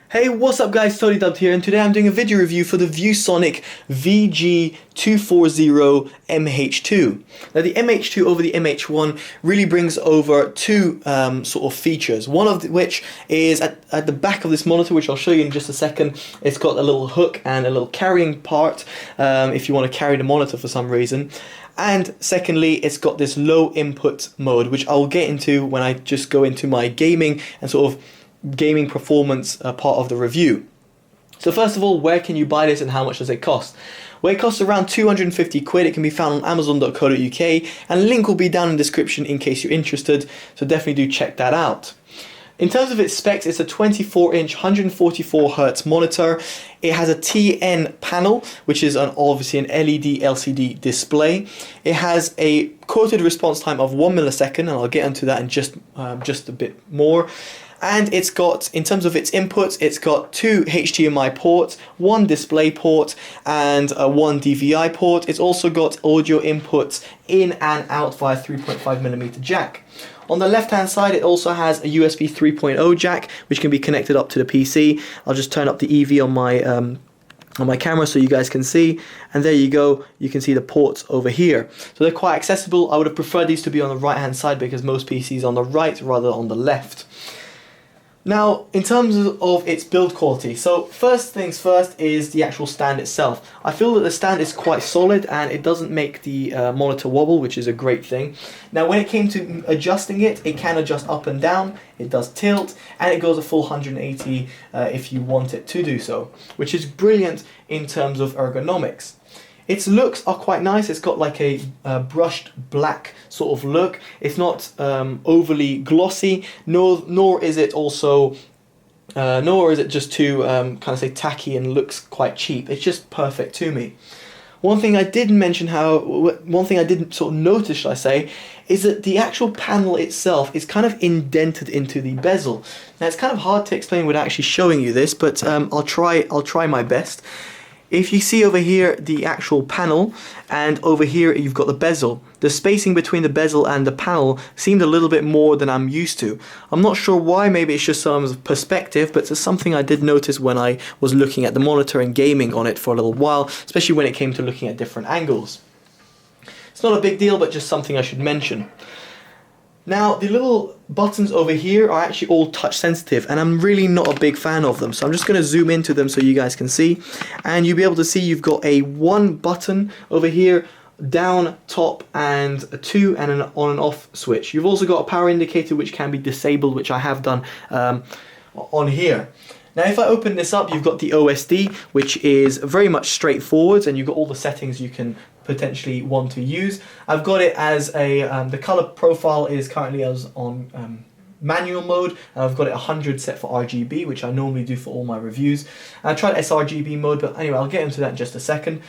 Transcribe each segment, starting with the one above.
Hey, what's up guys, TotallyDubbed here, and today I'm doing a video review for the ViewSonic VG2401MH-2. Now the MH2 over the MH1 really brings over two sort of features, one of which is at the back of this monitor, which I'll show you in just a second. It's got a little hook and a little carrying part if you want to carry the monitor for some reason. And secondly, it's got this low input mode, which I'll get into when I just go into my gaming and sort of gaming performance part of the review. So first of all, where can you buy this and how much does it cost? Well, it costs around 250 quid. It can be found on amazon.co.uk, and a link will be down in the description in case you're interested, so definitely do check that out. In terms of its specs, it's a 24-inch 144hz monitor. It has a TN panel, which is obviously an LED LCD display. It has a quoted response time of 1 millisecond, and I'll get into that in just a bit more. And it's got, in terms of its inputs, it's got two HDMI ports, one display port, and one DVI port. It's also got audio inputs in and out via 3.5mm jack. On the left hand side, it also has a USB 3.0 jack, which can be connected up to the PC. I'll just turn up the EV on my camera so you guys can see, and there you go, you can see the ports over here. So they're quite accessible. I would have preferred these to be on the right hand side because most PCs are on the right rather than on the left. Now, in terms of its build quality, so first things first is the actual stand itself. I feel that the stand is quite solid and it doesn't make the monitor wobble, which is a great thing. Now, when it came to adjusting it, it can adjust up and down, it does tilt, and it goes a full 180 if you want it to do so, which is brilliant in terms of ergonomics. Its looks are quite nice. It's got like a brushed black sort of look. It's not overly glossy, nor is it also, nor is it just too kind of say tacky and looks quite cheap. It's just perfect to me. One thing I didn't mention, one thing I didn't sort of notice, should I say, is that the actual panel itself is kind of indented into the bezel. Now it's kind of hard to explain without actually showing you this, but I'll try my best. If you see over here the actual panel, and over here you've got the bezel, the spacing between the bezel and the panel seemed a little bit more than I'm used to. I'm not sure why, maybe it's just some perspective, but it's something I did notice when I was looking at the monitor and gaming on it for a little while, especially when it came to looking at different angles. It's not a big deal, but just something I should mention. Now, the little buttons over here are actually all touch sensitive, and I'm really not a big fan of them, so I'm just going to zoom into them so you guys can see, and you'll be able to see you've got a one button over here, down, top, and a two, and an on and off switch. You've also got a power indicator which can be disabled, which I have done on here. Now if I open this up, you've got the OSD, which is very much straightforward, and you've got all the settings you can potentially want to use. I've got it as a, the color profile is currently as on manual mode, and I've got it 100 set for RGB, which I normally do for all my reviews. I tried sRGB mode, but anyway, I'll get into that in just a second.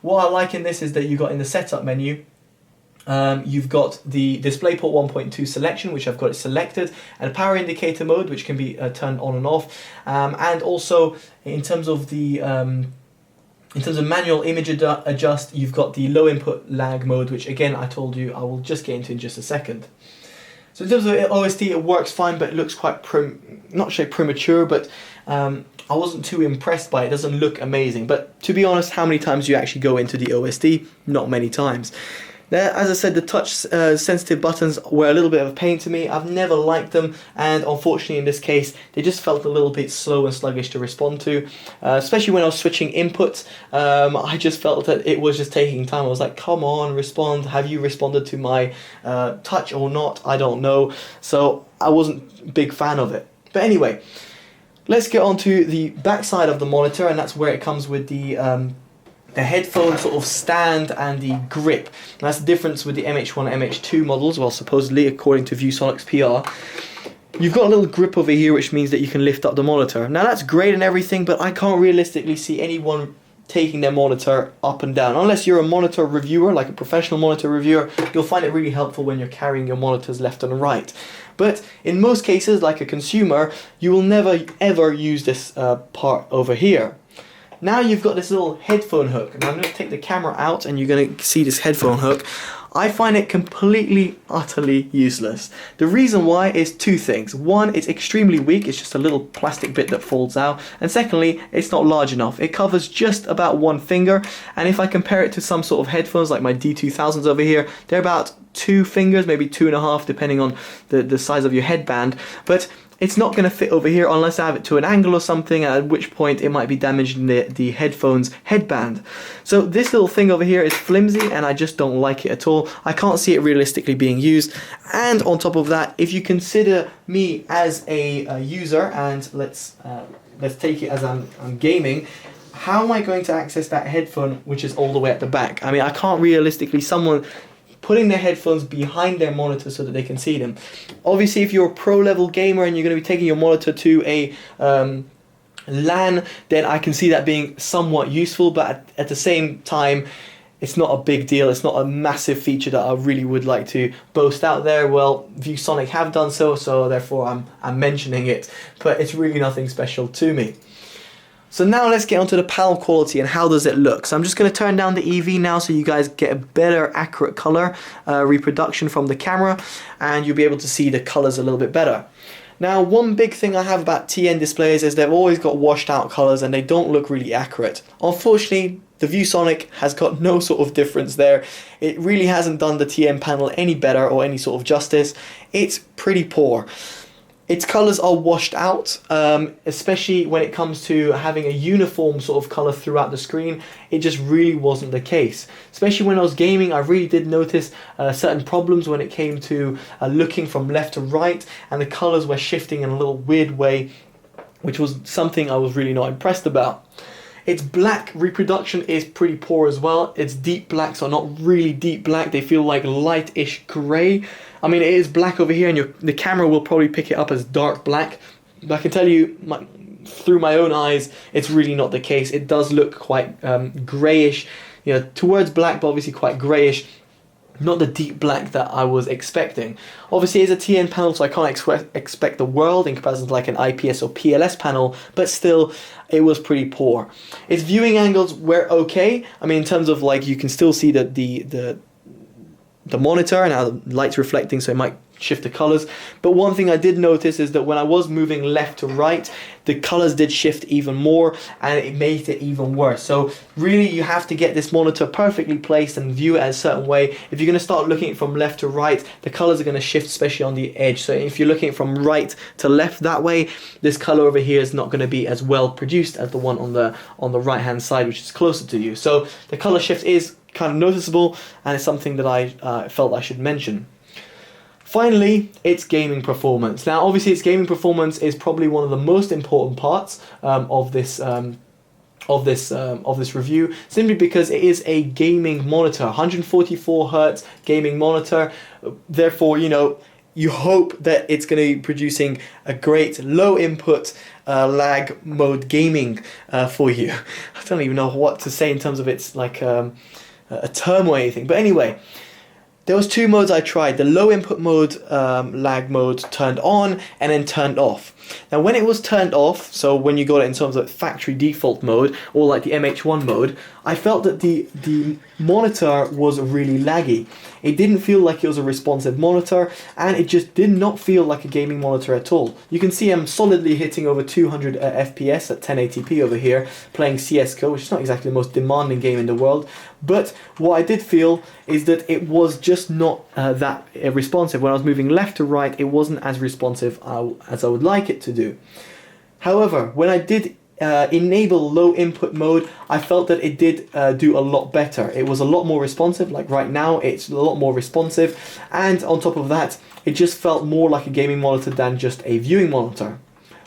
What I like in this is that you've got in the setup menu, you've got the DisplayPort 1.2 selection, which I've got it selected, and power indicator mode, which can be turned on and off, and also in terms of the manual image adjust, you've got the low input lag mode, which again I told you I will just get into in just a second. So in terms of OSD, it works fine, but it looks quite not sure premature, but I wasn't too impressed by it. It doesn't look amazing, but to be honest, how many times do you actually go into the OSD? Not many times. Now, as I said, the touch sensitive buttons were a little bit of a pain to me. I've never liked them, and unfortunately in this case they just felt a little bit slow and sluggish to respond to, especially when I was switching inputs. I just felt that it was just taking time. I was like, come on, respond. Have you responded to my touch or not? I don't know. So I wasn't a big fan of it. But anyway, let's get on to the back side of the monitor, and that's where it comes with the headphone sort of stand and the grip. And that's the difference with the MH1 and MH2 models, well, supposedly according to ViewSonic's PR. You've got a little grip over here, which means that you can lift up the monitor. Now that's great and everything, but I can't realistically see anyone taking their monitor up and down. Unless you're a monitor reviewer, like a professional monitor reviewer, you'll find it really helpful when you're carrying your monitors left and right. But in most cases, like a consumer, you will never ever use this part over here. Now you've got this little headphone hook, and I'm going to take the camera out and you're going to see this headphone hook. I find it completely, utterly useless. The reason why is two things. One, it's extremely weak, it's just a little plastic bit that folds out. And secondly, it's not large enough. It covers just about one finger, and if I compare it to some sort of headphones like my D2000s over here, they're about 2 fingers, maybe 2.5, depending on the size of your headband. But it's not going to fit over here unless I have it to an angle or something, at which point it might be damaging the headphone's headband. So this little thing over here is flimsy and I just don't like it at all. I can't see it realistically being used. And on top of that, if you consider me as a user, and let's take it as I'm gaming, how am I going to access that headphone which is all the way at the back? I mean, I can't realistically, someone putting their headphones behind their monitor so that they can see them. Obviously, if you're a pro level gamer and you're going to be taking your monitor to a LAN, then I can see that being somewhat useful, but at the same time, it's not a big deal. It's not a massive feature that I really would like to boast out there. Well, ViewSonic have done so, so therefore I'm mentioning it, but it's really nothing special to me. So now let's get onto the panel quality and how does it look. So I'm just going to turn down the EV now so you guys get a better accurate color reproduction from the camera, and you'll be able to see the colors a little bit better. Now, one big thing I have about TN displays is they've always got washed out colors and they don't look really accurate. Unfortunately, the ViewSonic has got no sort of difference there. It really hasn't done the TN panel any better or any sort of justice. It's pretty poor. Its colors are washed out, especially when it comes to having a uniform sort of color throughout the screen. It just really wasn't the case. Especially when I was gaming, I really did notice certain problems when it came to looking from left to right, and the colors were shifting in a little weird way, which was something I was really not impressed about. Its black reproduction is pretty poor as well. It's deep blacks are not really deep black. They feel like lightish grey. I mean, it is black over here, and the camera will probably pick it up as dark black. But I can tell you, through my own eyes, it's really not the case. It does look quite greyish, towards black, but obviously quite greyish. Not the deep black that I was expecting. Obviously, it's a TN panel, so I can't expect the world in comparison to like an IPS or PLS panel, but still, it was pretty poor. Its viewing angles were okay. I mean, in terms of like, you can still see the monitor and how the light's reflecting, so it might shift the colors. But one thing I did notice is that when I was moving left to right, the colors did shift even more, and it made it even worse. So really, you have to get this monitor perfectly placed and view it a certain way. If you're going to start looking from left to right, the colors are going to shift, especially on the edge. So if you're looking from right to left that way, this color over here is not going to be as well produced as the one on the right hand side, which is closer to you. So the color shift is kind of noticeable, and it's something that I felt I should mention. Finally, its gaming performance. Now, obviously, its gaming performance is probably one of the most important parts of this review, simply because it is a gaming monitor, 144 Hz gaming monitor. Therefore, you hope that it's going to be producing a great low input lag mode gaming for you. I don't even know what to say in terms of its like a term or anything, but anyway. There was 2 modes I tried. The low input mode, lag mode, turned on and then turned off. Now when it was turned off, so when you got it in terms of factory default mode, or like the MH1 mode, I felt that the monitor was really laggy. It didn't feel like it was a responsive monitor, and it just did not feel like a gaming monitor at all. You can see I'm solidly hitting over 200 FPS at 1080p over here, playing CSGO, which is not exactly the most demanding game in the world. But what I did feel is that it was just not that responsive. When I was moving left to right, it wasn't as responsive as I would like it to do. However, when I did enable low input mode, I felt that it did do a lot better. It was a lot more responsive. Like right now, it's a lot more responsive, and on top of that, it just felt more like a gaming monitor than just a viewing monitor.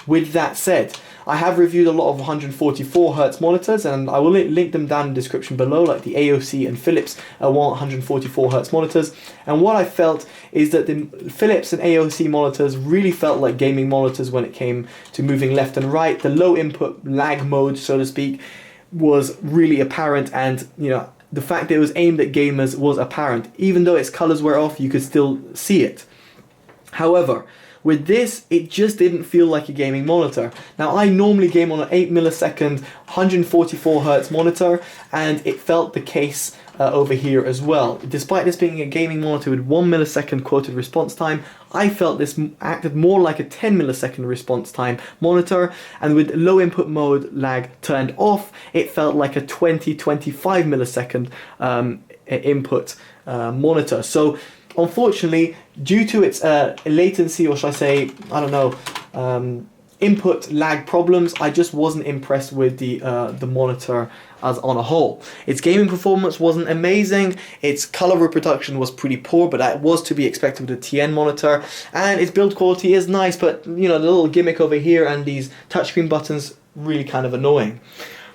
With that said, I have reviewed a lot of 144 Hz monitors, and I will link them down in the description below, like the AOC and Philips 144 Hz monitors. And what I felt is that the Philips and AOC monitors really felt like gaming monitors when it came to moving left and right. The low input lag mode, so to speak, was really apparent, and the fact that it was aimed at gamers was apparent. Even though its colors were off, you could still see it. However, with this, it just didn't feel like a gaming monitor. Now, I normally game on an 8 millisecond 144 Hz monitor, and it felt the case over here as well. Despite this being a gaming monitor with 1 millisecond quoted response time, I felt this acted more like a 10 millisecond response time monitor, and with low input mode lag turned off, it felt like a 20-25 millisecond input monitor. So unfortunately, due to its latency, or should I say, I don't know, input lag problems, I just wasn't impressed with the monitor as on a whole. Its gaming performance wasn't amazing, its color reproduction was pretty poor, but that was to be expected with a TN monitor, and its build quality is nice, but you know, the little gimmick over here and these touchscreen buttons really kind of annoying.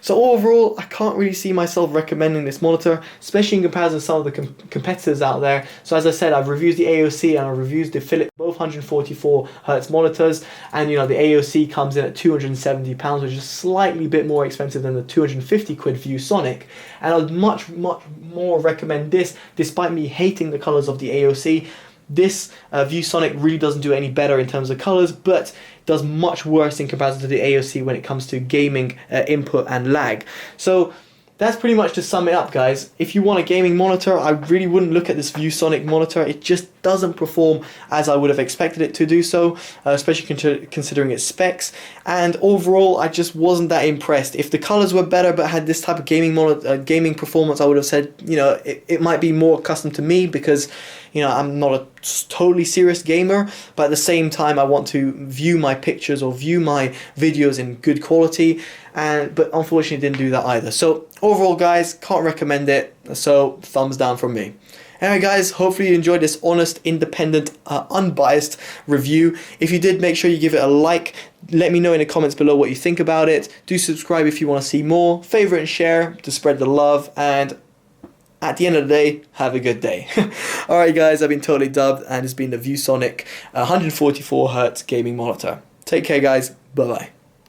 So overall, I can't really see myself recommending this monitor, especially in comparison to some of the competitors out there. So as I said, I've reviewed the AOC and I've reviewed the Philips, both 144Hz monitors, and you know, the AOC comes in at £270, which is slightly bit more expensive than the 250 quid ViewSonic, and I'd much more recommend this, despite me hating the colours of the AOC. This ViewSonic really doesn't do any better in terms of colours, but does much worse in comparison to the AOC when it comes to gaming input and lag. So that's pretty much to sum it up, guys. If you want a gaming monitor, I really wouldn't look at this ViewSonic monitor. It just doesn't perform as I would have expected it to do so, especially considering its specs. And overall, I just wasn't that impressed. If the colors were better but had this type of gaming performance, I would have said, you know, it might be more accustomed to me, because you know, I'm not a totally serious gamer, but at the same time I want to view my pictures or view my videos in good quality, but unfortunately didn't do that either. So overall, guys, can't recommend it, so thumbs down from me. Anyway guys, hopefully you enjoyed this honest, independent, unbiased review. If you did, make sure you give it a like. Let me know in the comments below what you think about it. Do subscribe if you want to see more. Favorite and share to spread the love, and at the end of the day, have a good day. Alright guys, I've been Totally Dubbed, and it's been the ViewSonic 144Hz gaming monitor. Take care guys, bye bye.